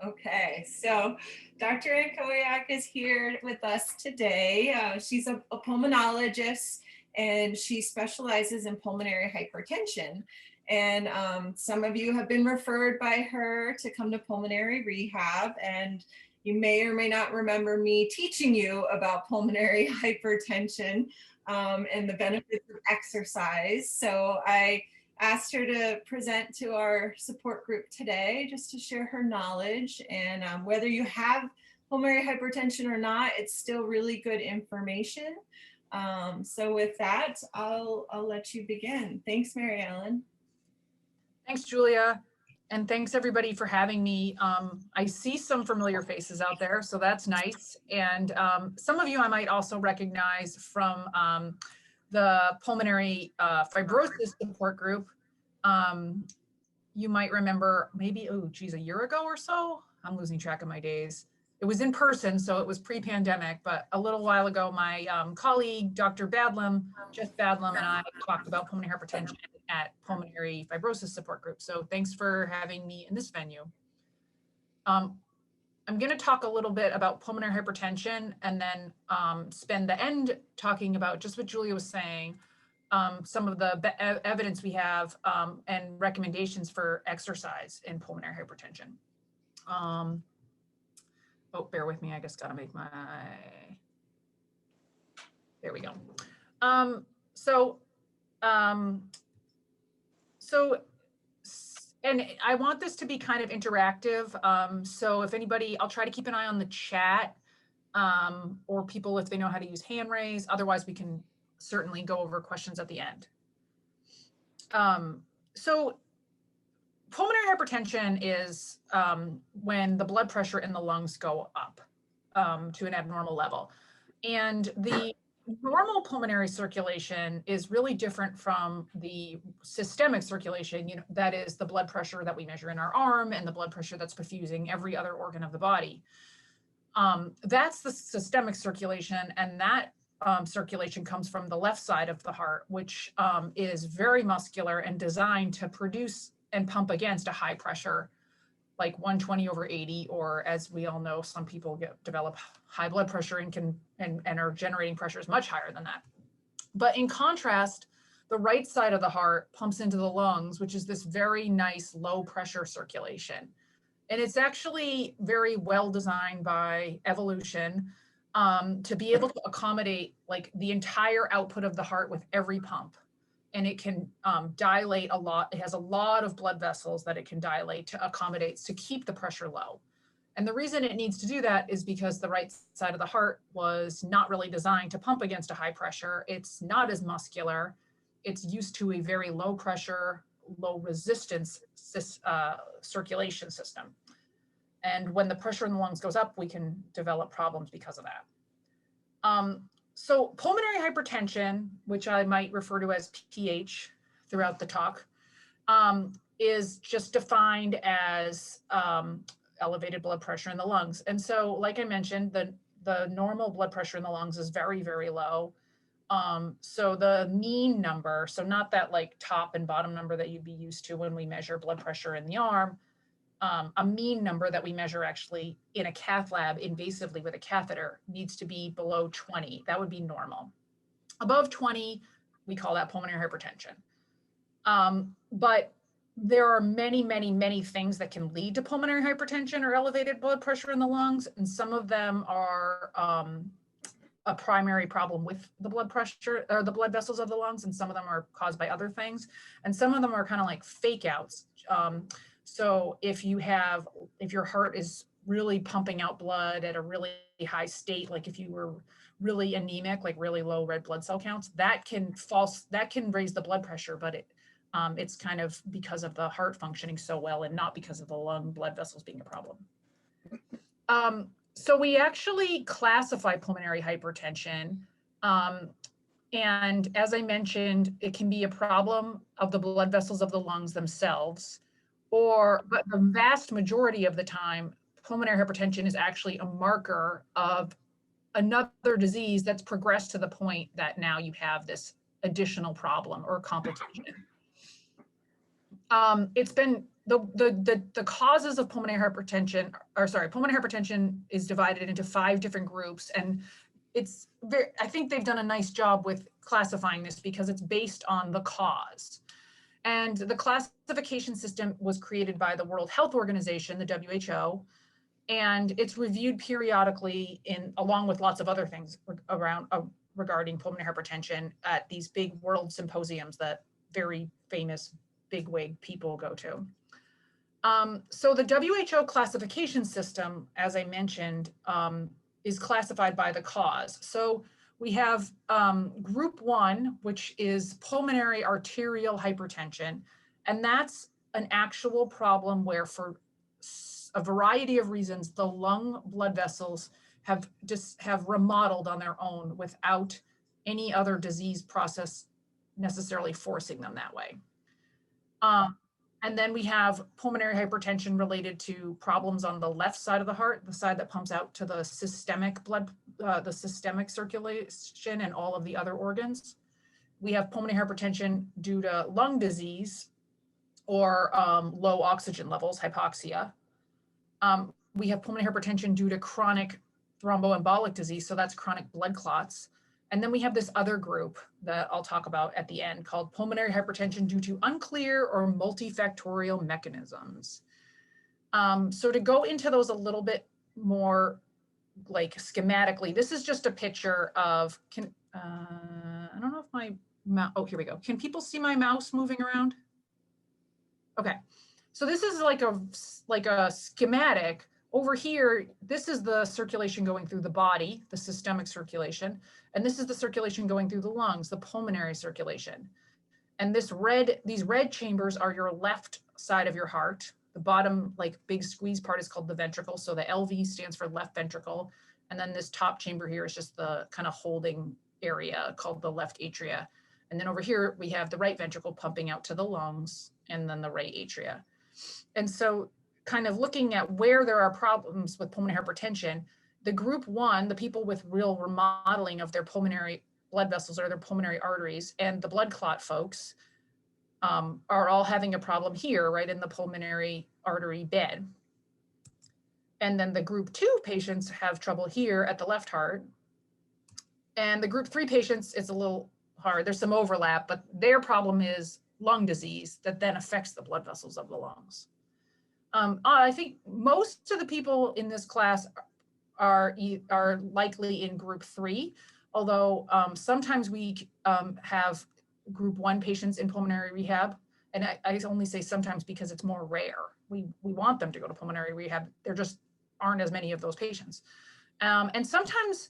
Okay, so Dr. Antkowiak is here with us today. She's a pulmonologist and she specializes in pulmonary hypertension. And some of you have been referred by her to come to pulmonary rehab, and you may or may not remember me teaching you about pulmonary hypertension and the benefits of exercise. So I asked her to present to our support group today just to share her knowledge. And whether you have pulmonary hypertension or not, it's still really good information. So with that, I'll let you begin. Thanks, MaryEllen. Thanks, Julia. And thanks everybody for having me. I see some familiar faces out there, so that's nice. And some of you I might also recognize from the pulmonary fibrosis support group. You might remember maybe, oh geez, a year ago or so. I'm losing track of my days. It was in person, so it was pre-pandemic, but a little while ago, my colleague, Dr. Badlam, Jeff Badlam, and I talked about pulmonary hypertension at pulmonary fibrosis support group. So thanks for having me in this venue. I'm going to talk a little bit about pulmonary hypertension and then spend the end talking about just what Julia was saying, some of the evidence we have and recommendations for exercise in pulmonary hypertension. Oh, bear with me. I just got to make my, there we go. And I want this to be kind of interactive. So if anybody, I'll try to keep an eye on the chat or people if they know how to use hand raise. Otherwise, we can certainly go over questions at the end. So pulmonary hypertension is when the blood pressure in the lungs go up to an abnormal level. And the normal pulmonary circulation is really different from the systemic circulation, that is the blood pressure that we measure in our arm and the blood pressure that's perfusing every other organ of the body. That's the systemic circulation, and that circulation comes from the left side of the heart, which is very muscular and designed to produce and pump against a high pressure, like 120/80, or as we all know, some people develop high blood pressure and are generating pressures much higher than that. But in contrast, the right side of the heart pumps into the lungs, which is this very nice low pressure circulation. And it's actually very well designed by evolution to be able to accommodate like the entire output of the heart with every pump. And it can dilate a lot. It has a lot of blood vessels that it can dilate to accommodate, to keep the pressure low. And the reason it needs to do that is because the right side of the heart was not really designed to pump against a high pressure. It's not as muscular. It's used to a very low pressure, low resistance circulation system. And when the pressure in the lungs goes up, we can develop problems because of that. So pulmonary hypertension, which I might refer to as PH throughout the talk, is just defined as elevated blood pressure in the lungs. And so, like I mentioned, the normal blood pressure in the lungs is very, very low. So the mean number, so not that like top and bottom number that you'd be used to when we measure blood pressure in the arm, a mean number that we measure actually in a cath lab invasively with a catheter needs to be below 20. That would be normal. Above 20, we call that pulmonary hypertension. But there are many, many, many things that can lead to pulmonary hypertension or elevated blood pressure in the lungs. And some of them are a primary problem with the blood pressure or the blood vessels of the lungs. And some of them are caused by other things. And some of them are kind of like fake outs. So if your heart is really pumping out blood at a really high state, like if you were really anemic, like really low red blood cell counts, that can raise the blood pressure, but it's kind of because of the heart functioning so well and not because of the lung blood vessels being a problem. So we actually classify pulmonary hypertension. And as I mentioned, it can be a problem of the blood vessels of the lungs themselves, but the vast majority of the time, pulmonary hypertension is actually a marker of another disease that's progressed to the point that now you have this additional problem or complication. It's been the causes of pulmonary hypertension, pulmonary hypertension is divided into 5 different groups, and it's very, I think they've done a nice job with classifying this because it's based on the cause. And the classification system was created by the World Health Organization, the WHO, and it's reviewed periodically along with lots of other things around regarding pulmonary hypertension at these big world symposiums that very famous bigwig people go to. So the WHO classification system, as I mentioned, is classified by the cause. So we have group 1, which is pulmonary arterial hypertension, and that's an actual problem where for a variety of reasons, the lung blood vessels have remodeled on their own without any other disease process necessarily forcing them that way. And then we have pulmonary hypertension related to problems on the left side of the heart, the side that pumps out to the systemic blood, the systemic circulation and all of the other organs. We have pulmonary hypertension due to lung disease or low oxygen levels, hypoxia. We have pulmonary hypertension due to chronic thromboembolic disease, so that's chronic blood clots. And then we have this other group that I'll talk about at the end called pulmonary hypertension due to unclear or multifactorial mechanisms. So to go into those a little bit more like schematically, this is just a picture of, I don't know if my mouse, oh, here we go. Can people see my mouse moving around? Okay, so this is like a schematic. Over here, this is the circulation going through the body, the systemic circulation, and this is the circulation going through the lungs, the pulmonary circulation. And these red chambers are your left side of your heart. The bottom, like big squeeze part is called the ventricle. So the LV stands for left ventricle. And then this top chamber here is just the kind of holding area called the left atria. And then over here, we have the right ventricle pumping out to the lungs and then the right atria. And so kind of looking at where there are problems with pulmonary hypertension, the group 1, the people with real remodeling of their pulmonary blood vessels or their pulmonary arteries, and the blood clot folks are all having a problem here, right in the pulmonary artery bed. And then the group 2 patients have trouble here at the left heart. And the group 3 patients is a little hard. There's some overlap, but their problem is lung disease that then affects the blood vessels of the lungs. I think most of the people in this class are likely in group 3, although sometimes we have group 1 patients in pulmonary rehab. And I only say sometimes because it's more rare. We want them to go to pulmonary rehab. There just aren't as many of those patients. And sometimes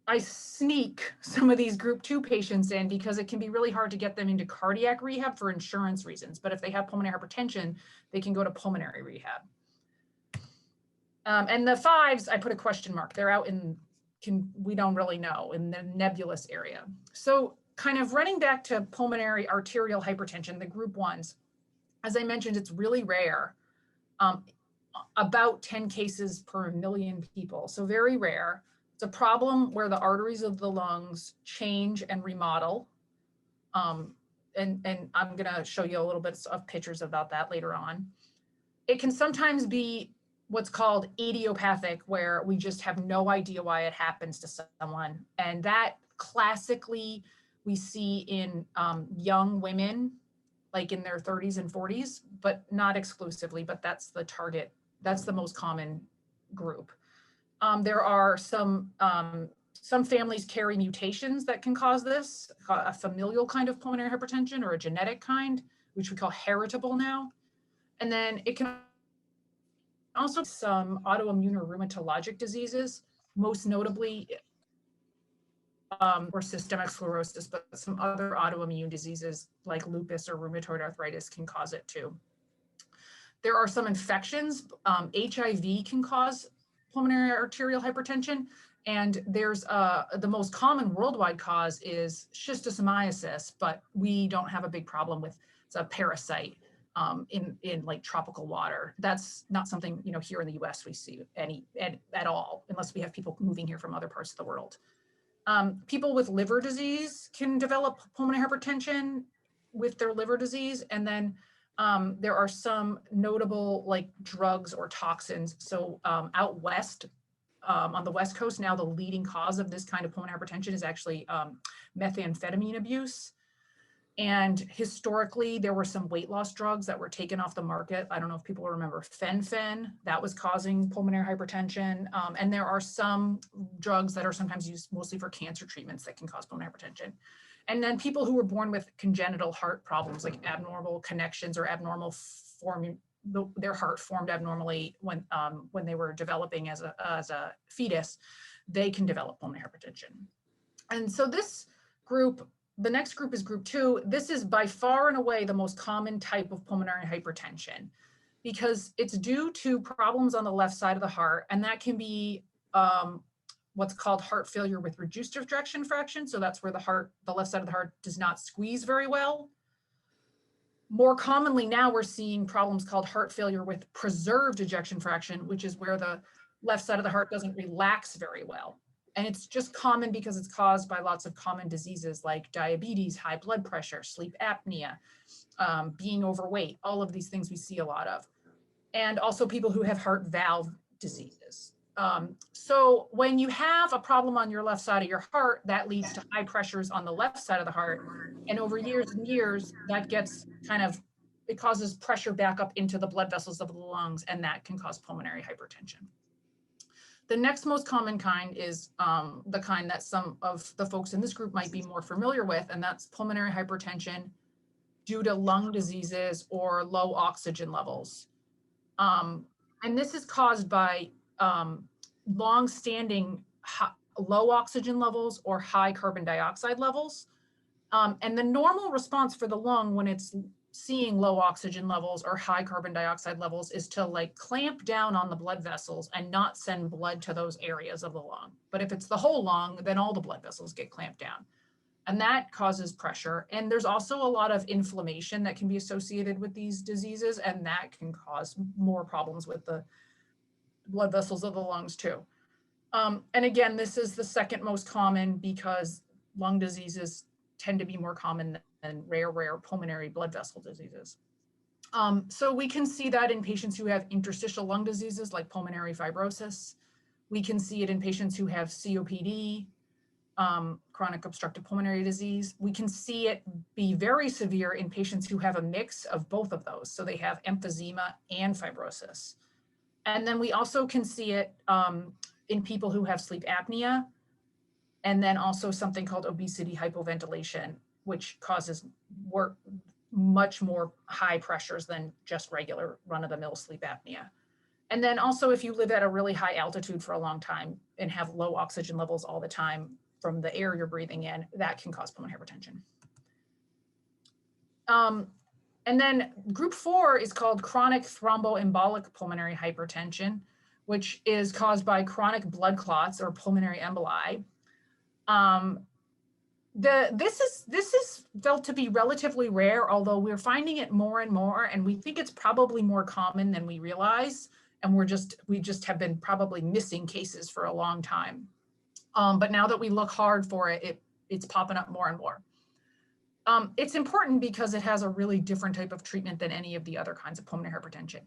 I sneak some of these group 2 patients in because it can be really hard to get them into cardiac rehab for insurance reasons. But if they have pulmonary hypertension, they can go to pulmonary rehab. And the 5s, I put a question mark. They're out we don't really know, in the nebulous area. So kind of running back to pulmonary arterial hypertension, the group 1s, as I mentioned, it's really rare. About 10 cases per million people, so very rare. It's a problem where the arteries of the lungs change and remodel. And I'm gonna show you a little bit of pictures about that later on. It can sometimes be what's called idiopathic, where we just have no idea why it happens to someone. And that classically we see in young women, like in their 30s and 40s, but not exclusively, but that's the target. That's the most common group. There are some families carry mutations that can cause this, a familial kind of pulmonary hypertension or a genetic kind, which we call heritable now. And then it can also some autoimmune or rheumatologic diseases, most notably or systemic sclerosis, but some other autoimmune diseases like lupus or rheumatoid arthritis can cause it too. There are some infections. HIV can cause pulmonary arterial hypertension, and there's the most common worldwide cause is schistosomiasis, but we don't have a big problem with, it's a parasite in like tropical water. That's not something, you know, here in the US we see at all, unless we have people moving here from other parts of the world. People with liver disease can develop pulmonary hypertension with their liver disease, and then There are some notable like drugs or toxins. So out west, on the West Coast now, the leading cause of this kind of pulmonary hypertension is actually methamphetamine abuse. And historically, there were some weight loss drugs that were taken off the market. I don't know if people remember fen-phen, that was causing pulmonary hypertension. And there are some drugs that are sometimes used mostly for cancer treatments that can cause pulmonary hypertension. And then people who were born with congenital heart problems, like abnormal connections or abnormal forming, their heart formed abnormally when they were developing as a fetus, they can develop pulmonary hypertension. And so this group, the next group is group 2. This is by far and away the most common type of pulmonary hypertension because it's due to problems on the left side of the heart, and that can be what's called heart failure with reduced ejection fraction. So that's where the left side of the heart does not squeeze very well. More commonly now we're seeing problems called heart failure with preserved ejection fraction, which is where the left side of the heart doesn't relax very well. And it's just common because it's caused by lots of common diseases like diabetes, high blood pressure, sleep apnea, being overweight, all of these things we see a lot of. And also people who have heart valve diseases. So when you have a problem on your left side of your heart, that leads to high pressures on the left side of the heart. And over years and years, that gets it causes pressure back up into the blood vessels of the lungs, and that can cause pulmonary hypertension. The next most common kind is the kind that some of the folks in this group might be more familiar with, and that's pulmonary hypertension due to lung diseases or low oxygen levels. And this is caused by long-standing low oxygen levels or high carbon dioxide levels. And the normal response for the lung when it's seeing low oxygen levels or high carbon dioxide levels is to like clamp down on the blood vessels and not send blood to those areas of the lung. But if it's the whole lung, then all the blood vessels get clamped down. And that causes pressure. And there's also a lot of inflammation that can be associated with these diseases, and that can cause more problems with the blood vessels of the lungs too. And again, this is the second most common because lung diseases tend to be more common than rare pulmonary blood vessel diseases. So we can see that in patients who have interstitial lung diseases like pulmonary fibrosis. We can see it in patients who have COPD, chronic obstructive pulmonary disease. We can see it be very severe in patients who have a mix of both of those. So they have emphysema and fibrosis. And then we also can see it in people who have sleep apnea, and then also something called obesity hypoventilation, which causes much more high pressures than just regular run-of-the-mill sleep apnea. And then also if you live at a really high altitude for a long time and have low oxygen levels all the time from the air you're breathing in, that can cause pulmonary hypertension. And then group 4 is called chronic thromboembolic pulmonary hypertension, which is caused by chronic blood clots or pulmonary emboli. This is felt to be relatively rare, although we're finding it more and more, and we think it's probably more common than we realize. And we just have been probably missing cases for a long time. But now that we look hard for it, it's popping up more and more. It's important because it has a really different type of treatment than any of the other kinds of pulmonary hypertension.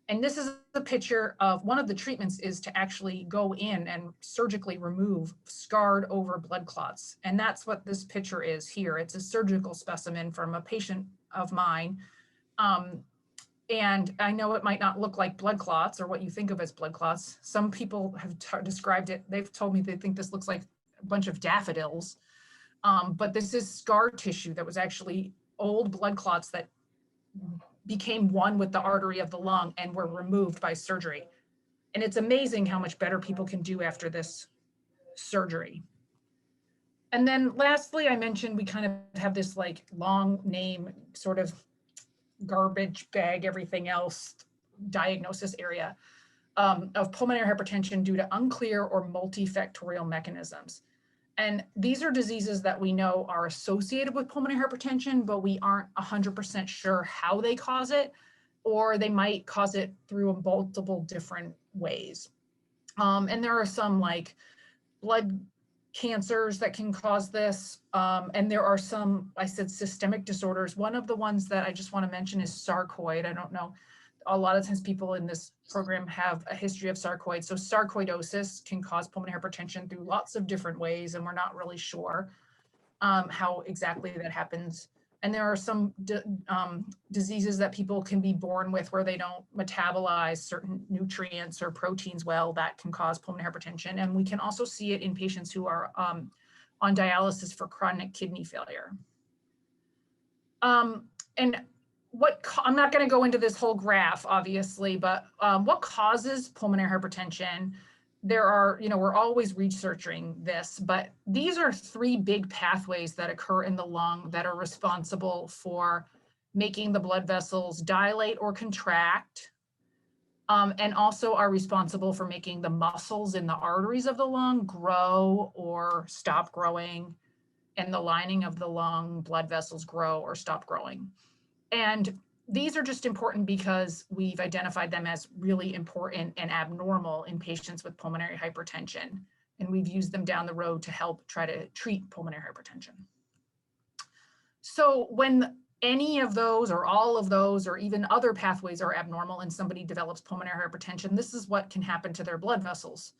And this is a picture of one of the treatments is to actually go in and surgically remove scarred over blood clots. And that's what this picture is here. It's a surgical specimen from a patient of mine. And I know it might not look like blood clots or what you think of as blood clots. Some people have described it. They've told me they think this looks like a bunch of daffodils. But this is scar tissue that was actually old blood clots that became one with the artery of the lung and were removed by surgery. And it's amazing how much better people can do after this surgery. And then lastly, I mentioned we kind of have this like long name, sort of garbage bag, everything else diagnosis area of pulmonary hypertension due to unclear or multifactorial mechanisms. And these are diseases that we know are associated with pulmonary hypertension, but we aren't 100% sure how they cause it, or they might cause it through multiple different ways. And there are some like blood cancers that can cause this. And there are some, I said, systemic disorders. One of the ones that I just want to mention is sarcoid. I don't know. A lot of times people in this program have a history of sarcoid. So sarcoidosis can cause pulmonary hypertension through lots of different ways, and we're not really sure how exactly that happens. And there are some diseases that people can be born with where they don't metabolize certain nutrients or proteins well, that can cause pulmonary hypertension. And we can also see it in patients who are on dialysis for chronic kidney failure. And I'm not going to go into this whole graph, obviously, but what causes pulmonary hypertension? There are, we're always researching this, but these are three big pathways that occur in the lung that are responsible for making the blood vessels dilate or contract, and also are responsible for making the muscles in the arteries of the lung grow or stop growing, and the lining of the lung blood vessels grow or stop growing. And these are just important because we've identified them as really important and abnormal in patients with pulmonary hypertension. And we've used them down the road to help try to treat pulmonary hypertension. So when any of those or all of those or even other pathways are abnormal and somebody develops pulmonary hypertension, this is what can happen to their blood vessels.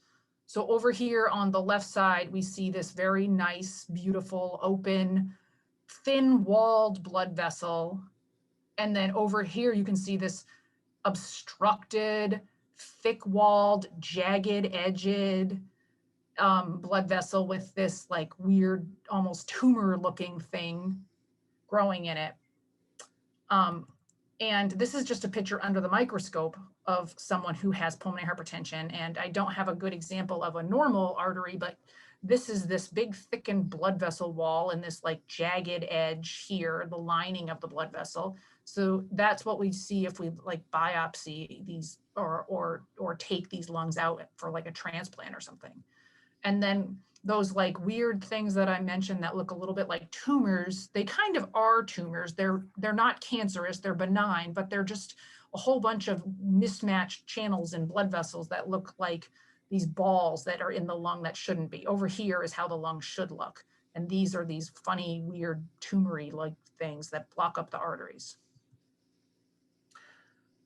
So over here on the left side, we see this very nice, beautiful, open, thin-walled blood vessel. And then over here, you can see this obstructed, thick-walled, jagged-edged blood vessel with this like weird, almost tumor-looking thing growing in it. And this is just a picture under the microscope of someone who has pulmonary hypertension. And I don't have a good example of a normal artery, but this is this big thickened blood vessel wall and this like jagged edge here, the lining of the blood vessel. So that's what we see if we like biopsy these or take these lungs out for like a transplant or something. And then those like weird things that I mentioned that look a little bit like tumors, they kind of are tumors. They're not cancerous, they're benign, but they're just a whole bunch of mismatched channels and blood vessels that look like these balls that are in the lung that shouldn't be. Over here is how the lung should look. And these are these funny, weird, tumory like things that block up the arteries.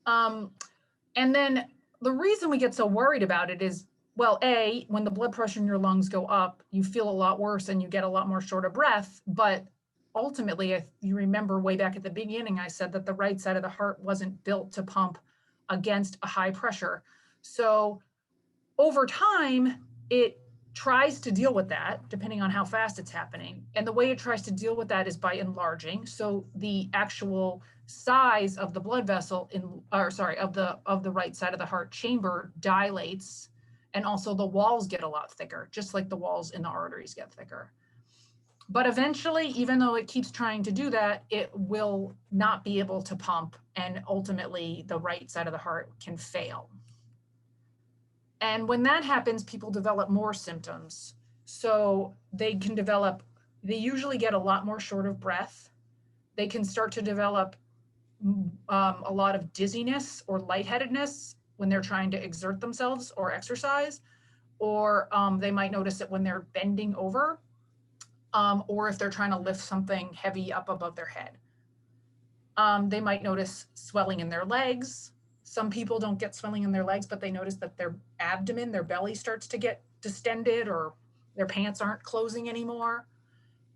And then the reason we get so worried about it is, well, A, when the blood pressure in your lungs go up, you feel a lot worse and you get a lot more short of breath. But ultimately, if you remember way back at the beginning, I said that the right side of the heart wasn't built to pump against a high pressure. So over time, it tries to deal with that, depending on how fast it's happening. And the way it tries to deal with that is by enlarging. So the actual size of the blood vessel of the right side of the heart chamber dilates, and also the walls get a lot thicker, just like the walls in the arteries get thicker. But eventually, even though it keeps trying to do that, it will not be able to pump, and ultimately the right side of the heart can fail. And when that happens, people develop more symptoms. So they usually get a lot more short of breath. They can start to develop a lot of dizziness or lightheadedness when they're trying to exert themselves or exercise, or they might notice it when they're bending over, or if they're trying to lift something heavy up above their head. They might notice swelling in their legs. Some people don't get swelling in their legs, but they notice that their abdomen, their belly starts to get distended, or their pants aren't closing anymore.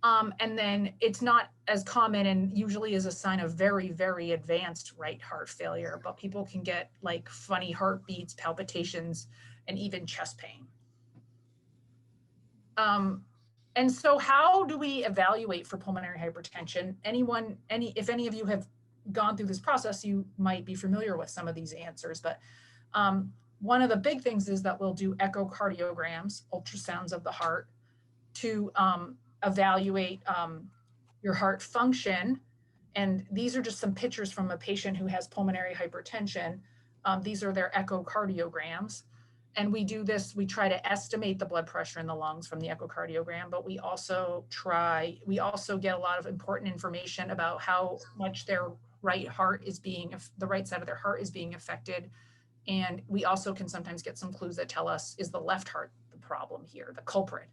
And then it's not as common and usually is a sign of very, very advanced right heart failure, but people can get like funny heartbeats, palpitations, and even chest pain. And so how do we evaluate for pulmonary hypertension? If any of you have gone through this process, you might be familiar with some of these answers, but one of the big things is that we'll do echocardiograms, ultrasounds of the heart, to evaluate your heart function. And these are just some pictures from a patient who has pulmonary hypertension. These are their echocardiograms. And we do this, we try to estimate the blood pressure in the lungs from the echocardiogram, but we also get a lot of important information about how much their right heart is the right side of their heart is being affected. And we also can sometimes get some clues that tell us, is the left heart the problem here, the culprit?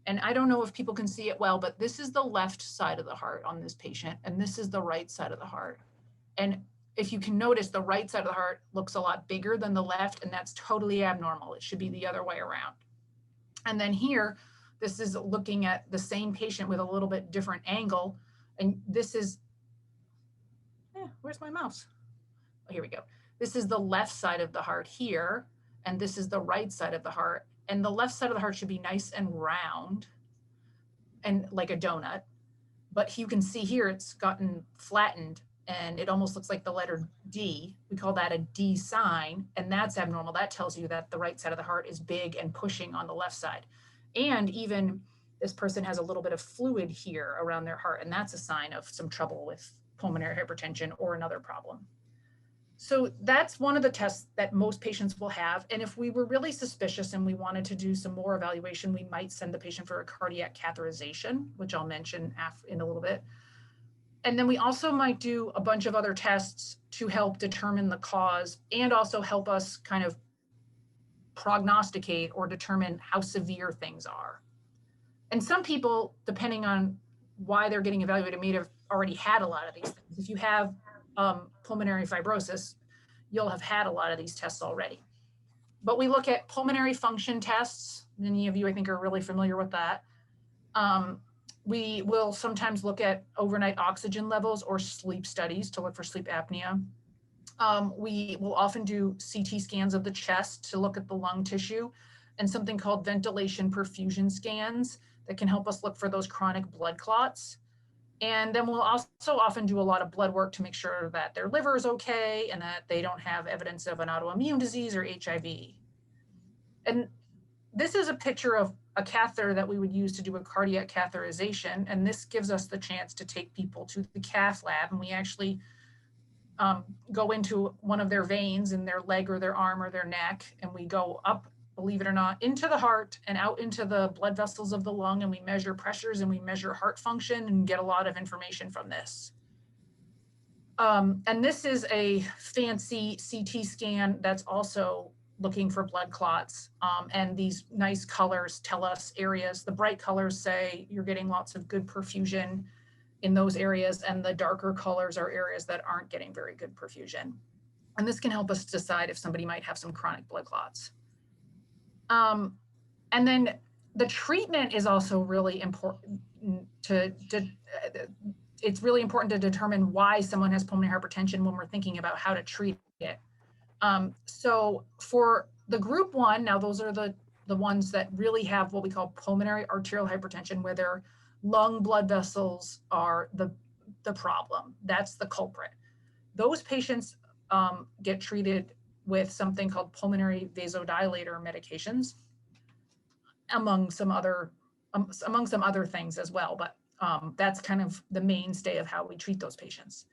And I don't know if people can see it well, but this is the left side of the heart on this patient, and this is the right side of the heart. And if you can notice, the right side of the heart looks a lot bigger than the left, and that's totally abnormal. It should be the other way around. And then here, this is looking at the same patient with a little bit different angle. And this is, where's my mouse? Oh, here we go. This is the left side of the heart here, and this is the right side of the heart. And the left side of the heart should be nice and round and like a donut. But you can see here, it's gotten flattened and it almost looks like the letter D. We call that a D sign, and that's abnormal. That tells you that the right side of the heart is big and pushing on the left side. And even this person has a little bit of fluid here around their heart, and that's a sign of some trouble with pulmonary hypertension or another problem. So that's one of the tests that most patients will have. And if we were really suspicious and we wanted to do some more evaluation, we might send the patient for a cardiac catheterization, which I'll mention in a little bit. And then we also might do a bunch of other tests to help determine the cause and also help us kind of prognosticate or determine how severe things are. And some people, depending on why they're getting evaluated, may have already had a lot of these things. If you have pulmonary fibrosis, you'll have had a lot of these tests already. But we look at pulmonary function tests. Many of you, I think, are really familiar with that. We will sometimes look at overnight oxygen levels or sleep studies to look for sleep apnea. We will often do CT scans of the chest to look at the lung tissue, and something called ventilation perfusion scans that can help us look for those chronic blood clots. And then we'll also often do a lot of blood work to make sure that their liver is okay and that they don't have evidence of an autoimmune disease or HIV. And this is a picture of a catheter that we would use to do a cardiac catheterization. And this gives us the chance to take people to the cath lab, and we actually go into one of their veins in their leg or their arm or their neck, and we go up, believe it or not, into the heart and out into the blood vessels of the lung, and we measure pressures and we measure heart function and get a lot of information from this. And this is a fancy CT scan that's also looking for blood clots. And these nice colors tell us areas. The bright colors say you're getting lots of good perfusion in those areas, and the darker colors are areas that aren't getting very good perfusion. And this can help us decide if somebody might have some chronic blood clots. And then the treatment is also really important it's really important to determine why someone has pulmonary hypertension when we're thinking about how to treat it. So for the group 1, now those are the ones that really have what we call pulmonary arterial hypertension, where their lung blood vessels are the problem. That's the culprit. Those patients get treated with something called pulmonary vasodilator medications, among some other things as well. But that's kind of the mainstay of how we treat those patients.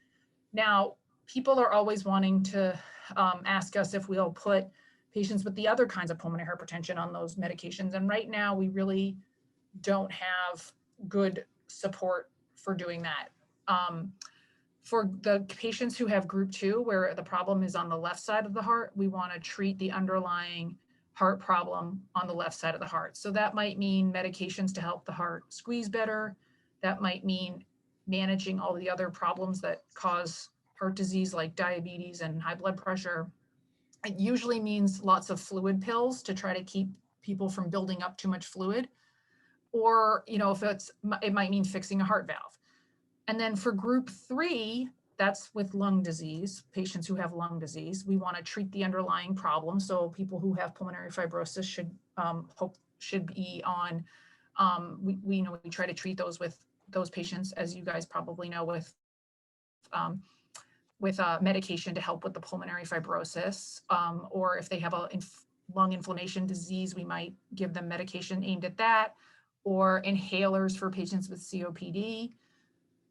Now, people are always wanting to ask us if we'll put patients with the other kinds of pulmonary hypertension on those medications. And right now, we really don't have good support for doing that. For the patients who have group 2, where the problem is on the left side of the heart, we want to treat the underlying heart problem on the left side of the heart. So that might mean medications to help the heart squeeze better. That might mean managing all the other problems that cause heart disease, like diabetes and high blood pressure. It usually means lots of fluid pills to try to keep people from building up too much fluid. Or, if it might mean fixing a heart valve. And then for group 3, that's with lung disease, patients who have lung disease. We want to treat the underlying problem. So people who have pulmonary fibrosis should be on, we try to treat those patients, as you guys probably know, with medication to help with the pulmonary fibrosis. Or if they have a lung inflammation disease, we might give them medication aimed at that, or inhalers for patients with COPD.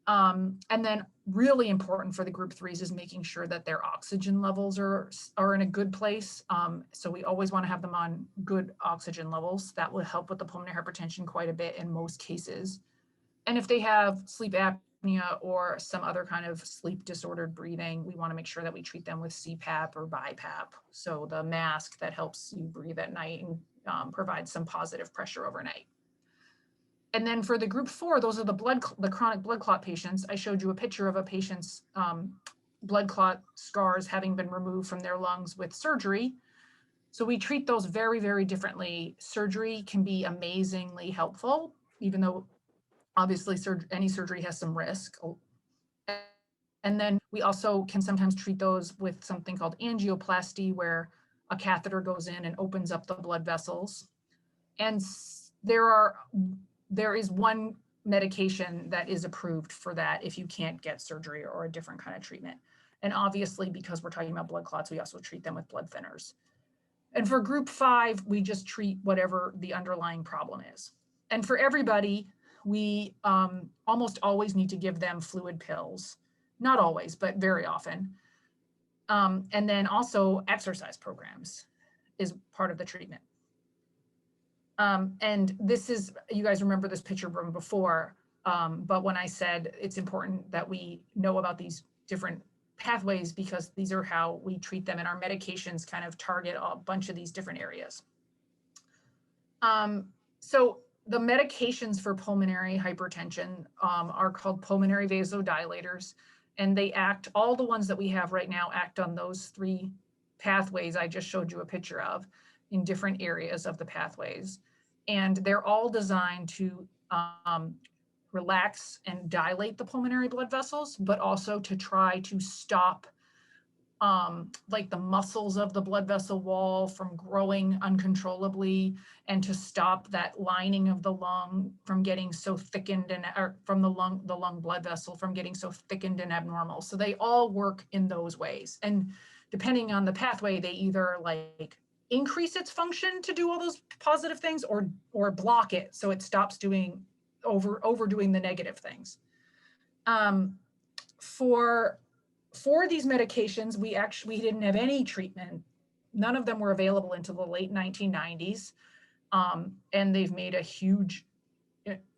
And then really important for the group 3s is making sure that their oxygen levels are in a good place. So we always want to have them on good oxygen levels. That will help with the pulmonary hypertension quite a bit in most cases. And if they have sleep apnea or some other kind of sleep disordered breathing, we want to make sure that we treat them with CPAP or BiPAP. So the mask that helps you breathe at night and provides some positive pressure overnight. And then for the group 4, those are the chronic blood clot patients. I showed you a picture of a patient's blood clot scars having been removed from their lungs with surgery. So we treat those very, very differently. Surgery can be amazingly helpful, even though obviously any surgery has some risk. And then we also can sometimes treat those with something called angioplasty, where a catheter goes in and opens up the blood vessels. And there is one medication that is approved for that if you can't get surgery or a different kind of treatment. And obviously, because we're talking about blood clots, we also treat them with blood thinners. And for group 5, we just treat whatever the underlying problem is. And for everybody, we almost always need to give them fluid pills. Not always, but very often. And then also exercise programs is part of the treatment. And this is, you guys remember this picture from before, but when I said it's important that we know about these different pathways, because these are how we treat them, and our medications kind of target a bunch of these different areas. So the medications for pulmonary hypertension are called pulmonary vasodilators, and they act, all the ones that we have right now act on those 3 pathways I just showed you a picture of in different areas of the pathways. And they're all designed to relax and dilate the pulmonary blood vessels, but also to try to stop like the muscles of the blood vessel wall from growing uncontrollably, and to stop that lining of the lung from getting so thickened, and or from the lung blood vessel from getting so thickened and abnormal. So they all work in those ways. And depending on the pathway, they either like increase its function to do all those positive things, or block it so it stops doing overdoing the negative things. For these medications, we didn't have any treatment. None of them were available until the late 1990s. And they've made a huge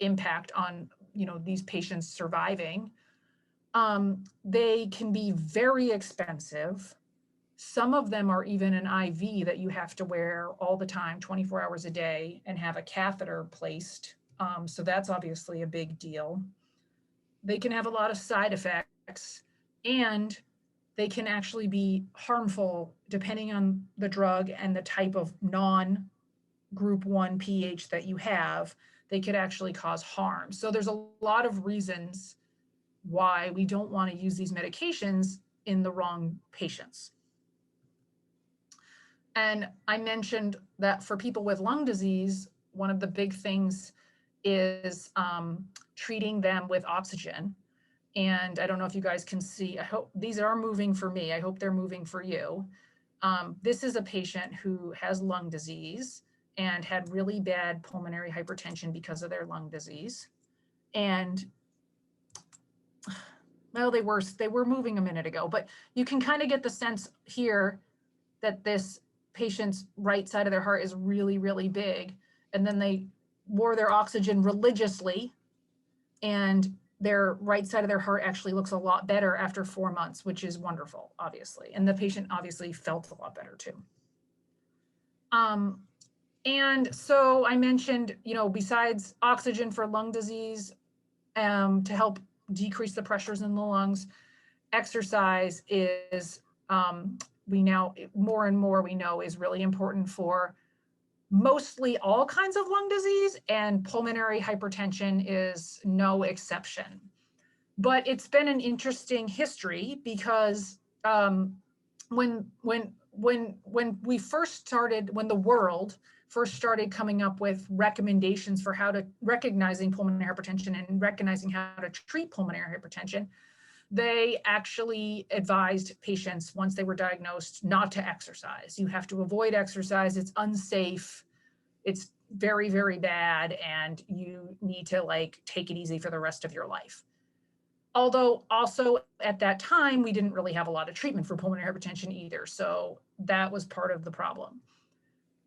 impact on, these patients surviving. They can be very expensive. Some of them are even an IV that you have to wear all the time, 24 hours a day, and have a catheter placed. So that's obviously a big deal. They can have a lot of side effects, and they can actually be harmful depending on the drug and the type of non-group 1 pH that you have. They could actually cause harm. So there's a lot of reasons why we don't want to use these medications in the wrong patients. And I mentioned that for people with lung disease, one of the big things is treating them with oxygen. And I don't know if you guys can see, I hope these are moving for me. I hope they're moving for you. This is a patient who has lung disease and had really bad pulmonary hypertension because of their lung disease. And well, they were moving a minute ago, but you can kind of get the sense here that this patient's right side of their heart is really, really big. And then they wore their oxygen religiously, and their right side of their heart actually looks a lot better after 4 months, which is wonderful, obviously. And the patient obviously felt a lot better too. And so I mentioned, besides oxygen for lung disease, to help decrease the pressures in the lungs, exercise is, we now, more and more we know, is really important for mostly all kinds of lung disease, and pulmonary hypertension is no exception. But it's been an interesting history, because when we first started, when the world first started coming up with recommendations for how to recognizing pulmonary hypertension and recognizing how to treat pulmonary hypertension, they actually advised patients once they were diagnosed not to exercise. You have to avoid exercise. It's unsafe. It's very, very bad. And you need to take it easy for the rest of your life. Although also at that time, we didn't really have a lot of treatment for pulmonary hypertension either. So that was part of the problem.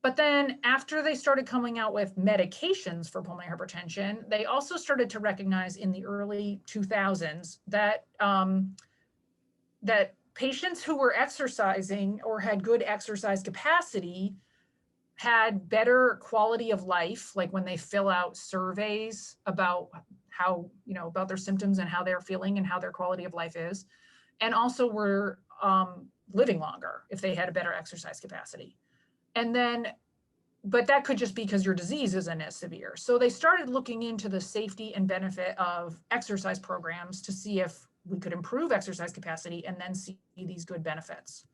But then after they started coming out with medications for pulmonary hypertension, they also started to recognize in the early 2000s that, that patients who were exercising or had good exercise capacity had better quality of life, like when they fill out surveys about how, about their symptoms and how they're feeling and how their quality of life is. And also were living longer if they had a better exercise capacity. And then, but that could just be because your disease isn't as severe. So they started looking into the safety and benefit of exercise programs to see if we could improve exercise capacity and then see these good benefits.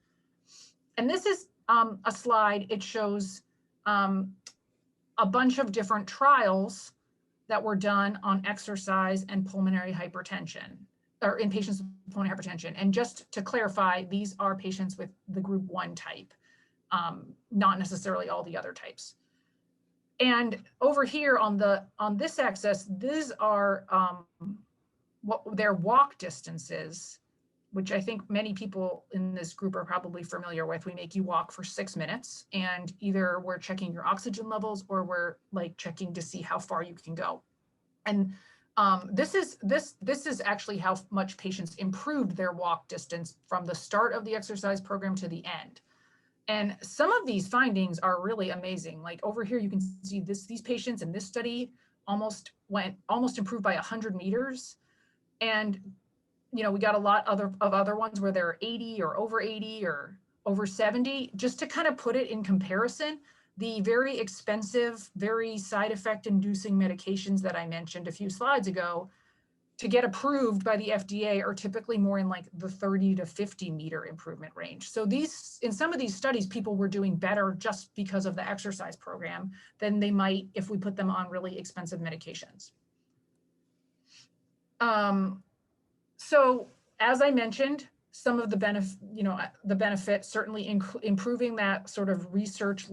And this is a slide. It shows a bunch of different trials that were done on exercise and pulmonary hypertension, or in patients with pulmonary hypertension. And just to clarify, these are patients with the group 1 type, not necessarily all the other types. And over here on this axis, these are what their walk distances, which I think many people in this group are probably familiar with. We make you walk for 6 minutes, and either we're checking your oxygen levels or we're like checking to see how far you can go. And this is actually how much patients improved their walk distance from the start of the exercise program to the end. And some of these findings are really amazing. Like over here, you can see these patients in this study almost improved by 100 meters. And we got a lot of other ones where they're 80 or over 80 or over 70. Just to kind of put it in comparison, the very expensive, very side effect inducing medications that I mentioned a few slides ago to get approved by the FDA are typically more in like the 30 to 50 meter improvement range. So in some of these studies, people were doing better just because of the exercise program than they might if we put them on really expensive medications. So as I mentioned, some of the benefit certainly improving that sort of research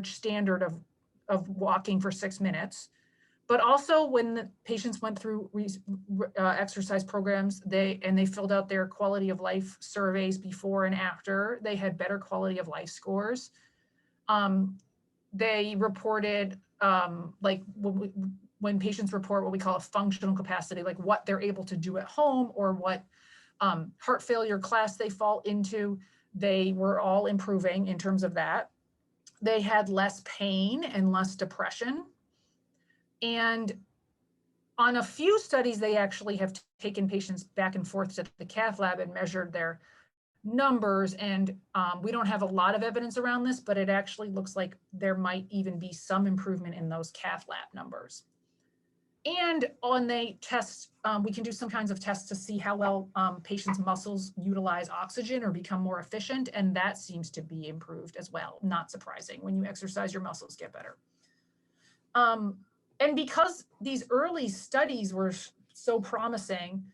standard of walking for 6 minutes, but also when the patients went through exercise programs, they filled out their quality of life surveys before and after, they had better quality of life scores. They reported like when patients report what we call a functional capacity, like what they're able to do at home or what heart failure class they fall into, they were all improving in terms of that. They had less pain and less depression. And on a few studies, they actually have taken patients back and forth to the cath lab and measured their numbers. And we don't have a lot of evidence around this, but it actually looks like there might even be some improvement in those cath lab numbers. And on the tests, we can do some kinds of tests to see how well patients' muscles utilize oxygen or become more efficient. And that seems to be improved as well. Not surprising. When you exercise, your muscles get better. And because these early studies were so promising,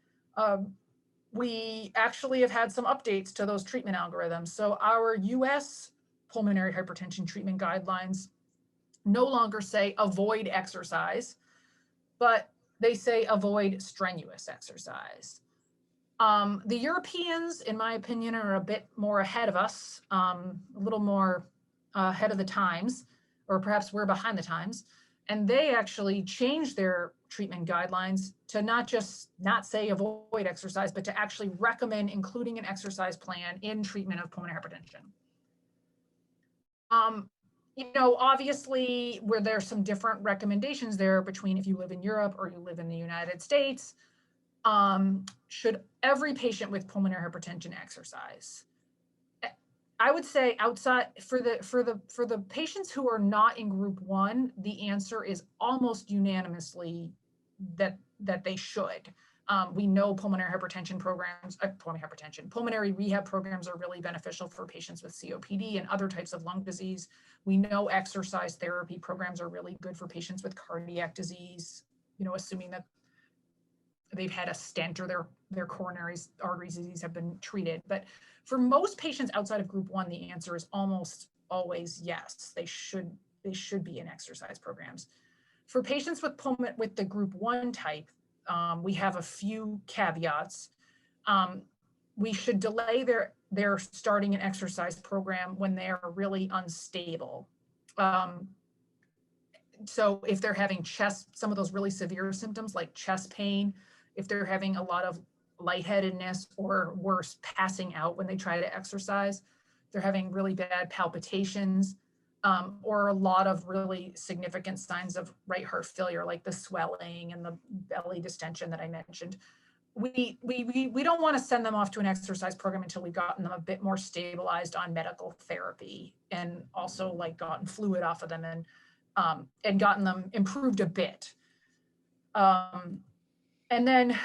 we actually have had some updates to those treatment algorithms. So our US pulmonary hypertension treatment guidelines no longer say avoid exercise, but they say avoid strenuous exercise. The Europeans, in my opinion, are a bit more ahead of us, a little more ahead of the times, or perhaps we're behind the times. And they actually changed their treatment guidelines to not say avoid exercise, but to actually recommend including an exercise plan in treatment of pulmonary hypertension. Obviously, where there's some different recommendations there between if you live in Europe or you live in the United States, should every patient with pulmonary hypertension exercise? I would say outside for the patients who are not in group 1, the answer is almost unanimously that they should. We know pulmonary hypertension programs, pulmonary rehab programs are really beneficial for patients with COPD and other types of lung disease. We know exercise therapy programs are really good for patients with cardiac disease, assuming that they've had a stent or their coronary artery disease have been treated. But for most patients outside of group 1, the answer is almost always yes, they should be in exercise programs. For patients with the group 1 type, we have a few caveats. We should delay their starting an exercise program when they are really unstable. So if they're having some of those really severe symptoms like chest pain, if they're having a lot of lightheadedness or worse, passing out when they try to exercise, they're having really bad palpitations, or a lot of really significant signs of right heart failure, like the swelling and the belly distension that I mentioned. We don't want to send them off to an exercise program until we've gotten them a bit more stabilized on medical therapy, and also like gotten fluid off of them, and gotten them improved a bit. And then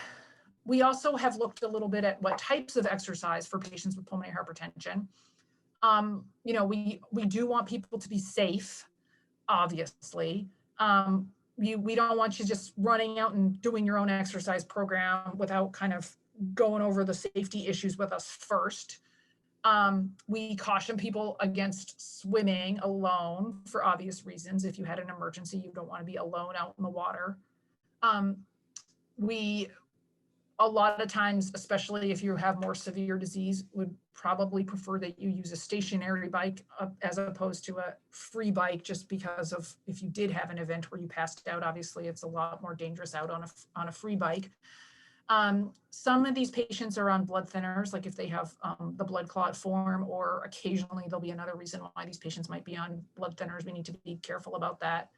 we also have looked a little bit at what types of exercise for patients with pulmonary hypertension. You know, we do want people to be safe, obviously. We don't want you just running out and doing your own exercise program without kind of going over the safety issues with us first. We caution people against swimming alone for obvious reasons. If you had an emergency, you don't want to be alone out in the water. We, a lot of times, especially if you have more severe disease, would probably prefer that you use a stationary bike as opposed to a free bike, just because of if you did have an event where you passed out, obviously it's a lot more dangerous out on a free bike. Some of these patients are on blood thinners, like if they have the blood clot form, or occasionally there'll be another reason why these patients might be on blood thinners. We need to be careful about that.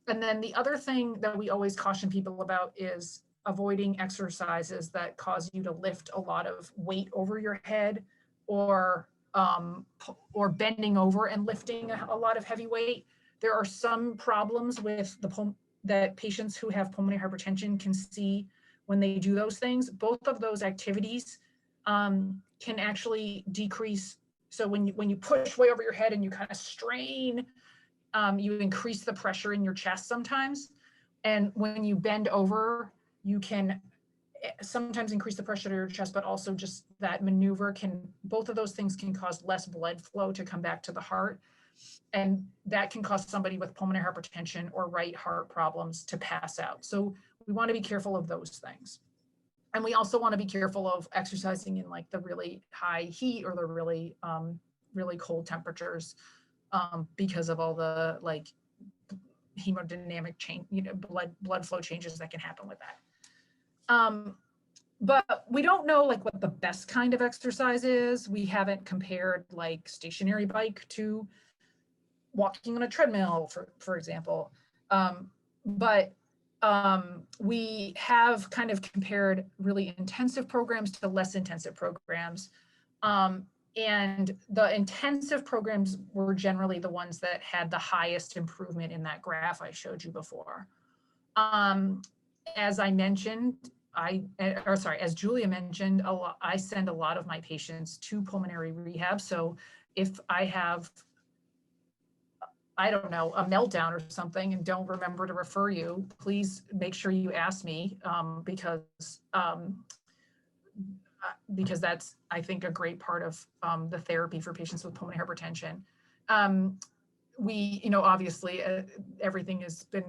And then the other thing that we always caution people about is avoiding exercises that cause you to lift a lot of weight over your head, or bending over and lifting a lot of heavy weight. There are some problems with that patients who have pulmonary hypertension can see when they do those things. Both of those activities can actually decrease. So when you push way over your head and you kind of strain, you increase the pressure in your chest sometimes. And when you bend over, you can sometimes increase the pressure to your chest, but also just that maneuver both of those things can cause less blood flow to come back to the heart. And that can cause somebody with pulmonary hypertension or right heart problems to pass out. So we want to be careful of those things. And we also want to be careful of exercising in like the really high heat or the really, really cold temperatures, because of all the like hemodynamic change, blood flow changes that can happen with that. But we don't know like what the best kind of exercise is. We haven't compared like stationary bike to walking on a treadmill, for example. But we have kind of compared really intensive programs to less intensive programs. And the intensive programs were generally the ones that had the highest improvement in that graph I showed you before. As I mentioned, as Julia mentioned, I send a lot of my patients to pulmonary rehab. So if I have, I don't know, a meltdown or something and don't remember to refer you, please make sure you ask me, because that's, I think, a great part of the therapy for patients with pulmonary hypertension. We, obviously everything has been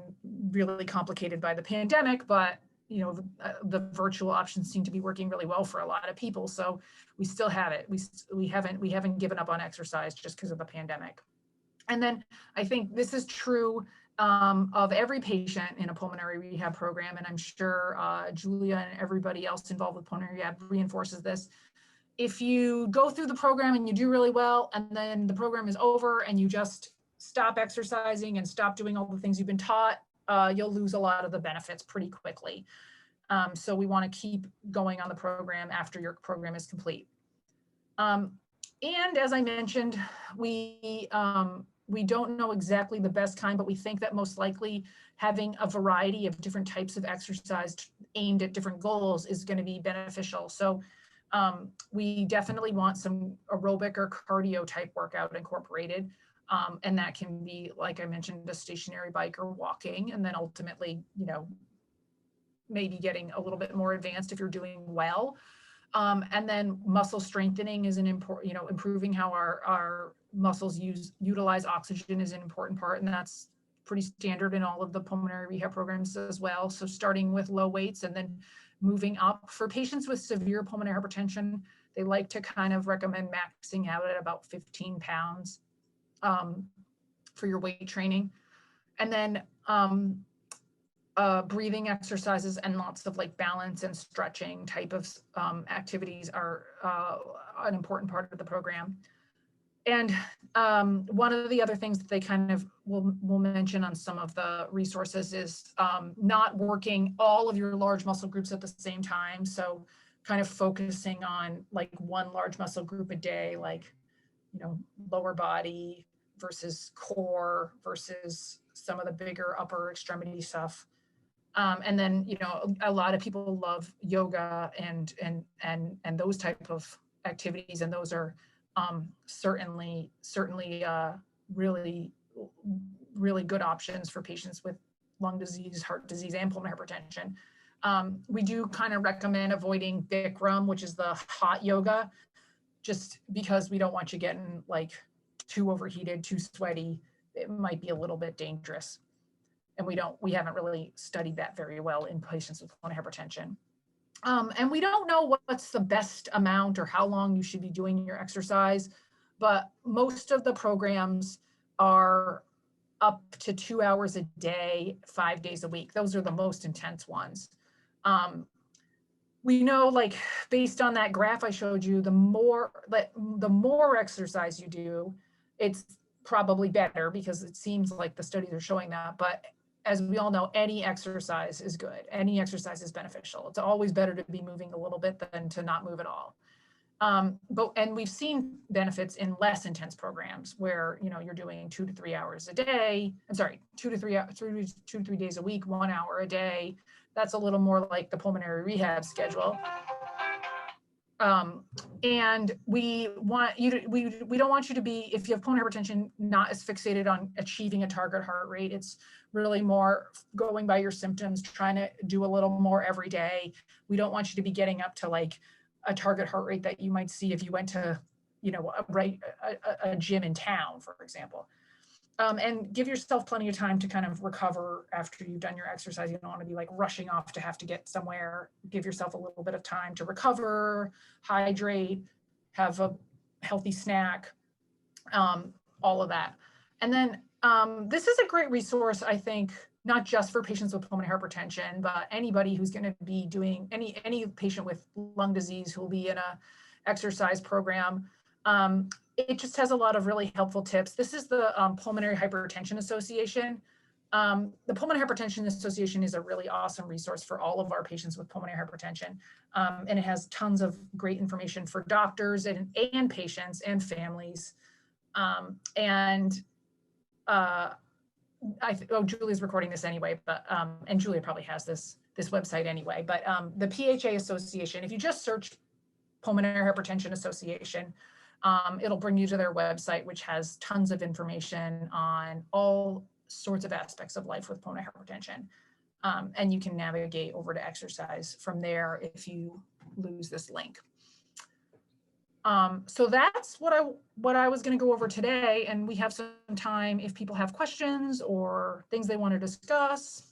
really complicated by the pandemic, but the virtual options seem to be working really well for a lot of people. So we still have it. We haven't given up on exercise just because of the pandemic. And then I think this is true of every patient in a pulmonary rehab program. And I'm sure Julia and everybody else involved with pulmonary rehab reinforces this. If you go through the program and you do really well, and then the program is over and you just stop exercising and stop doing all the things you've been taught, you'll lose a lot of the benefits pretty quickly. So we want to keep going on the program after your program is complete. And as I mentioned, we don't know exactly the best kind, but we think that most likely having a variety of different types of exercise aimed at different goals is going to be beneficial. So we definitely want some aerobic or cardio type workout incorporated. And that can be, like I mentioned, a stationary bike or walking, and then ultimately, maybe getting a little bit more advanced if you're doing well. And then muscle strengthening is an important, improving how our muscles utilize oxygen is an important part, and that's pretty standard in all of the pulmonary rehab programs as well. So starting with low weights and then moving up. For patients with severe pulmonary hypertension, they like to kind of recommend maxing out at about 15 pounds for your weight training. And then breathing exercises and lots of like balance and stretching type of activities are an important part of the program. And one of the other things that they kind of will mention on some of the resources is not working all of your large muscle groups at the same time. So kind of focusing on like one large muscle group a day, like, you know, lower body versus core versus some of the bigger upper extremity stuff. And then, you know, a lot of people love yoga and those type of activities, and those are certainly really good options for patients with lung disease, heart disease, and pulmonary hypertension. We do kind of recommend avoiding Bikram, which is the hot yoga, just because we don't want you getting like too overheated, too sweaty. It might be a little bit dangerous. And we haven't really studied that very well in patients with pulmonary hypertension. And we don't know what's the best amount or how long you should be doing your exercise, but most of the programs are up to 2 hours a day, 5 days a week. Those are the most intense ones. We know, like, based on that graph I showed you, the more exercise you do, it's probably better, because it seems like the studies are showing that. But as we all know, any exercise is good. Any exercise is beneficial. It's always better to be moving a little bit than to not move at all. And we've seen benefits in less intense programs where, you know, you're doing 2 to 3 hours a day. I'm sorry, 2 to 3 days a week, 1 hour a day. That's a little more like the pulmonary rehab schedule. And we want you to, we don't want you to be, if you have pulmonary hypertension, not as fixated on achieving a target heart rate. It's really more going by your symptoms, trying to do a little more every day. We don't want you to be getting up to like a target heart rate that you might see if you went to, you know, a gym in town, for example. And give yourself plenty of time to kind of recover after you've done your exercise. You don't want to be like rushing off to have to get somewhere. Give yourself a little bit of time to recover, hydrate, have a healthy snack, all of that. And then this is a great resource, I think, not just for patients with pulmonary hypertension, but anybody who's going to be doing, any patient with lung disease who will be in a exercise program. It just has a lot of really helpful tips. This is the Pulmonary Hypertension Association. The Pulmonary Hypertension Association is a really awesome resource for all of our patients with pulmonary hypertension. And it has tons of great information for doctors and patients and families. Julie's recording this anyway, but and Julia probably has this website anyway, but the PHA Association, if you just search Pulmonary Hypertension Association, it'll bring you to their website, which has tons of information on all sorts of aspects of life with pulmonary hypertension. And you can navigate over to exercise from there if you lose this link. So that's what I was going to go over today, and we have some time if people have questions or things they want to discuss.